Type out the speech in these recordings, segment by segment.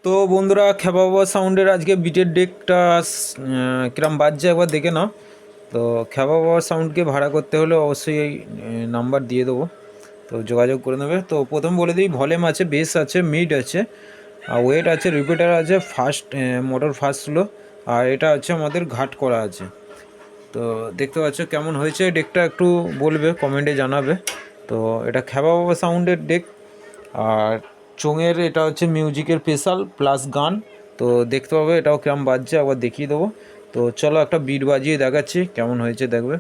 তো বন্ধুরা, খ্যাপা বাবা সাউন্ডের আজকে বিটের ডেকটা কিরম বাজছে একবার দেখে নাও। তো খ্যাপা বাবা সাউন্ডকে ভাড়া করতে হলে অবশ্যই এই নাম্বার দিয়ে দেবো, তো যোগাযোগ করে নেবে। তো প্রথম বলে দিই, ভলিউম আছে, বেস আছে, মিড আছে, আর ওয়েট আছে, রিপিটার আছে, ফাস্ট মোটর ফাস্ট স্লো, আর এটা হচ্ছে আমাদের ঘাট করা আছে। তো দেখতে পাচ্ছ কেমন হয়েছে ডেকটা, একটু বলবে, কমেন্টে জানাবে। তো এটা খ্যাপা বাবা সাউন্ডের ডেক। আর চোঙের এটা হচ্ছে মিউজিকের স্পেশাল প্লাস গান। তো দেখতে পাবে এটাও কেমন বাজছে, একবার দেখিয়ে দেবো। তো চলো একটা বিট বাজিয়ে দেখাচ্ছি কেমন হয়েছে, দেখবে।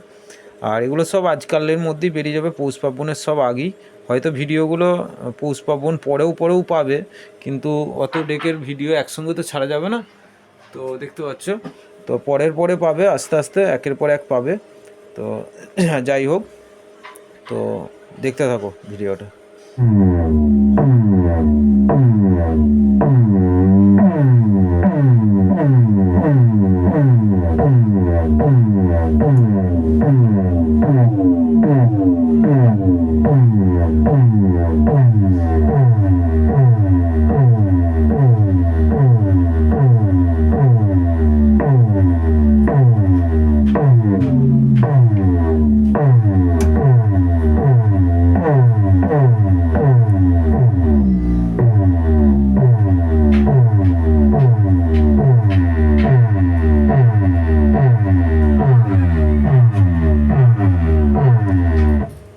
আর এগুলো সব আজকালের মধ্যেই বেরিয়ে যাবে, পৌষ পার্বণের সব আগেই। হয়তো ভিডিওগুলো পৌষ পার্বণ পরেও পাবে, কিন্তু অত ডেকের ভিডিও একসঙ্গে তো ছাড়া যাবে না। তো দেখতে পাচ্ছ, তো পরে পাবে, আস্তে আস্তে একের পর এক পাবে। তো যাই হোক, তো দেখতে থাকো ভিডিওটা।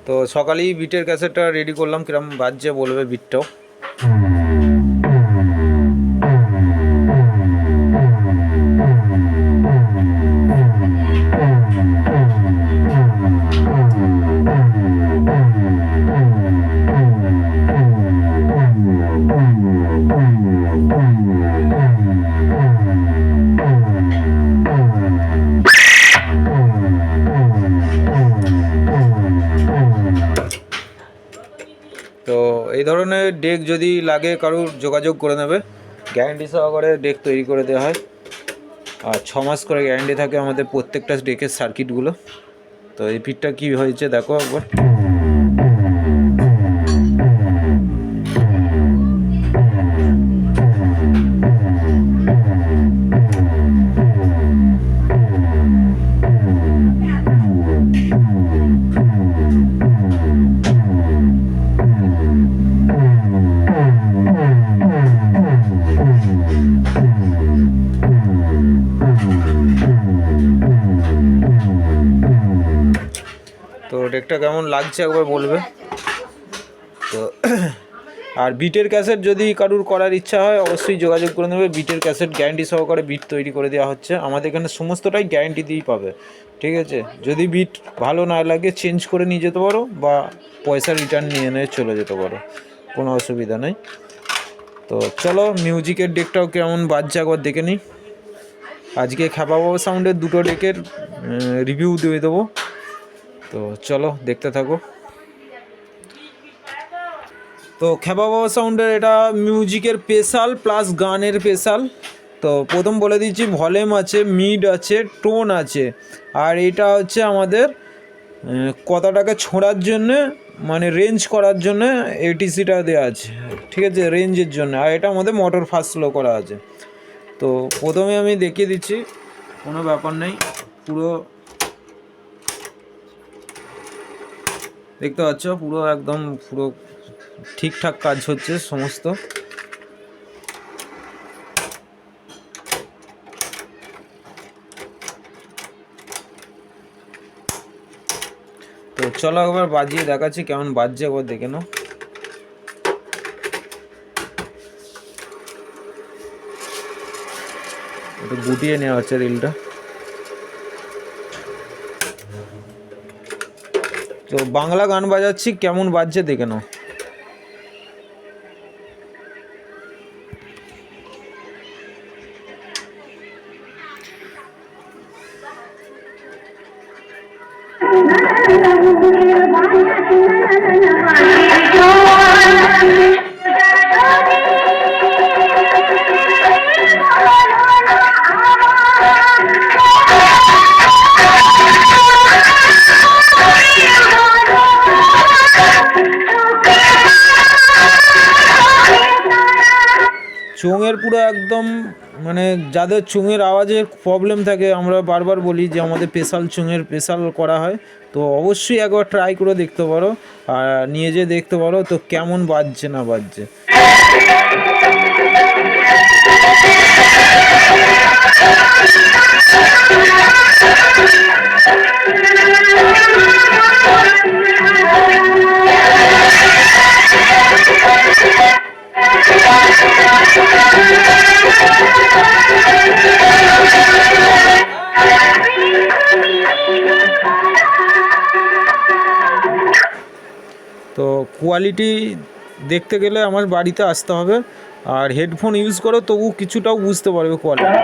তো সকালেই বিটের ক্যাসেটটা রেডি করলাম, কিরম বাজছে বলবে বিটটাও। তো এই ধরনের ডেক যদি লাগে কারুর, যোগাযোগ করে নেবে। গ্যারান্টি সহকারে ডেক তৈরি করে দেওয়া হয়, আর 6 মাস করে গ্যারান্টি থাকে আমাদের প্রত্যেকটা ডেকের সার্কিটগুলো। তো এই পিটটা কী হয়েছে দেখো একবার। তো ডেকটা কেমন লাগছে একবার বলবে। তো আর বিটের ক্যাসেট যদি কারুর করার ইচ্ছা হয় অবশ্যই যোগাযোগ করে নেবে। বিটের ক্যাসেট গ্যারান্টি সহকারে বিট তৈরি করে দেওয়া হচ্ছে, আমাদের এখানে সমস্তটাই গ্যারান্টি দিয়েই পাবে, ঠিক আছে। যদি বিট ভালো না লাগে চেঞ্জ করে নিয়ে যেতে পারো, বা পয়সা রিটার্ন নিয়ে চলে যেতে পারো, কোনো অসুবিধা নেই। তো চলো মিউজিকের ডেকটাও কেমন বাজছে একবার দেখে নিই। আজকে খ্যাপা বাবা সাউন্ডের দুটো ডেকের রিভিউ দিয়ে দেবো, তো চলো দেখতে থাকো। তো খ্যাপা বাবা সাউন্ডের এটা মিউজিকের স্পেশাল প্লাস গানের স্পেশাল। তো প্রথম বলে দিচ্ছি, ভলিউম আছে, মিড আছে, টোন আছে, আর এটা হচ্ছে আমাদের কথাটাকে ছোঁড়ার জন্যে, মানে রেঞ্জ করার জন্যে এটিসিটা দেওয়া আছে, ঠিক আছে, রেঞ্জের জন্য। আর এটা আমাদের মোটর ফাস্ট স্লো করা আছে। তো প্রথমে আমি দেখিয়ে দিচ্ছি, কোনো ব্যাপার নেই, পুরো দেখতে পাচ্ছ, পুরো একদম পুরো ঠিকঠাক কাজ হচ্ছে সমস্ত। তো চলো একবার বাজিয়ে দেখাচ্ছি কেমন বাজছে, একবার দেখে নাও। একটু গুটিয়ে নেওয়া হচ্ছে রিলটা। তো বাংলা গান বাজাচ্ছি, কেমন বাজছে দেখে নাও। চোঙের পুরো একদম মানে যাদের চুঙের আওয়াজের প্রবলেম থাকে, আমরা বারবার বলি যে আমাদের চুঙের স্পেশাল করা হয়, তো অবশ্যই একবার ট্রাই করে দেখতে পারো আর নিয়ে যেয়ে দেখতে পারো তো কেমন বাজছে না বাজছে। তো কোয়ালিটি দেখতে গেলে আমার বাড়িতে আসতে হবে, আর হেডফোন ইউজ করো তবু কিছুটাও বুঝতে পারবে কোয়ালিটি।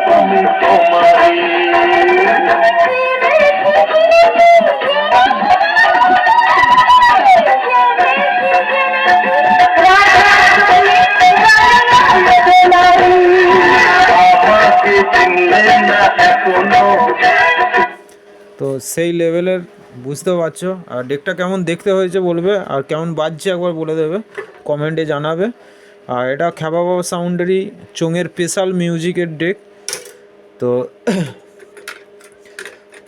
তো সেই লেভেলের বুঝতে পারছো। আর ডেকটা কেমন দেখতে হয়েছে বলবে, আর কেমন বাজছে একবার বলে দেবে, কমেন্টে জানাবে। আর এটা খ্যাপা বাবা সাউন্ডেরই চোঙের স্পেশাল মিউজিকের ডেক। তো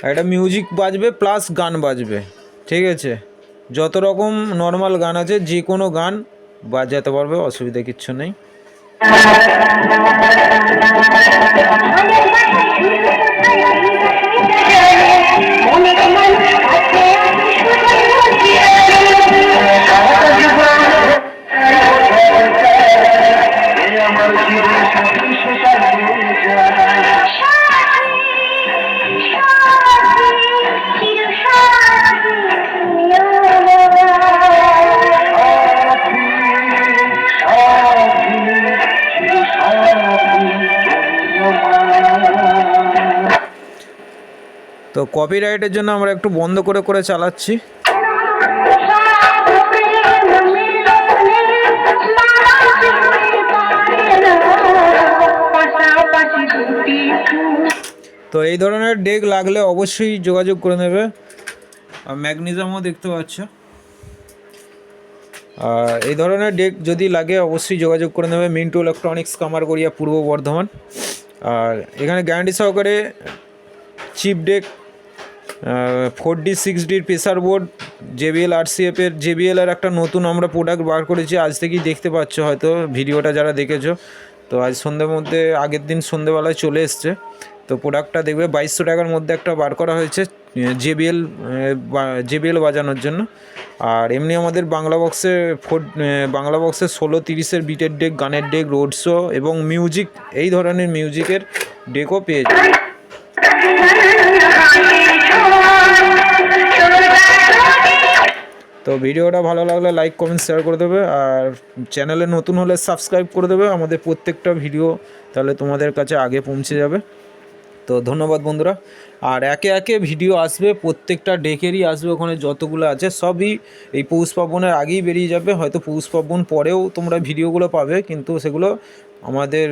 একটা মিউজিক বাজবে প্লাস গান বাজবে, ঠিক আছে? যত রকম নর্মাল গান আছে যে কোনো গান বাজাতে পারবে, অসুবিধা কিচ্ছু নেই। তো কপিরাইটের জন্য আমরা একটু বন্ধ করে করে চালাচ্ছি। তো এই ধরনের ডেক লাগলে অবশ্যই যোগাযোগ করে নেবে। আর ম্যাগনেসিয়ামও দেখতে পাচ্ছ। আর এই ধরনের ডেক যদি লাগে অবশ্যই যোগাযোগ করে নেবে। মিন্টু ইলেকট্রনিক্স, কামারগড়িয়া, পূর্ব বর্ধমান। আর এখানে গ্যারান্টি সহকারে চিপ ডেক, 4D 6Dর প্রেসার বোর্ড, JBL RCF-এর JBL-এর একটা নতুন আমরা প্রোডাক্ট বার করেছি, আজ থেকেই দেখতে পাচ্ছ হয়তো ভিডিওটা যারা দেখেছো। তো আজ সন্ধ্যের মধ্যে, আগের দিন সন্ধ্যেবেলায় চলে এসছে। তো প্রোডাক্টটা দেখবে 2200 টাকার মধ্যে একটা বার করা হয়েছে JBL বাজানোর জন্য। আর এমনি আমাদের বাংলা বক্সে 16-30-এর বিটের ডেক, গানের ডেক, রোড শো এবং মিউজিক, এই ধরনের মিউজিকের ডেকও পেয়ে যাবে। তো ভিডিওটা ভালো লাগলে লাইক, কমেন্ট, শেয়ার করে দেবে। আর চ্যানেলে নতুন হলে সাবস্ক্রাইব করে দেবে আমাদের প্রত্যেকটা ভিডিও, তাহলে তোমাদের কাছে আগে পৌঁছে যাবে। তো ধন্যবাদ বন্ধুরা। আর একে একে ভিডিও আসবে, প্রত্যেকটা ডেকেরই আসবে, ওখানে যতগুলো আছে সবই এই পৌষ পার্বণের আগেই বেরিয়ে যাবে। হয়তো পৌষ পার্বণ পরেও তোমরা ভিডিওগুলো পাবে, কিন্তু সেগুলো আমাদের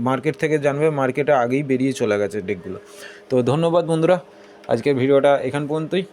মার্কেট থেকে জানবে, মার্কেটে আগেই বেরিয়ে চলে গেছে ডেকগুলো। তো ধন্যবাদ বন্ধুরা, আজকের ভিডিওটা এখান পর্যন্তই।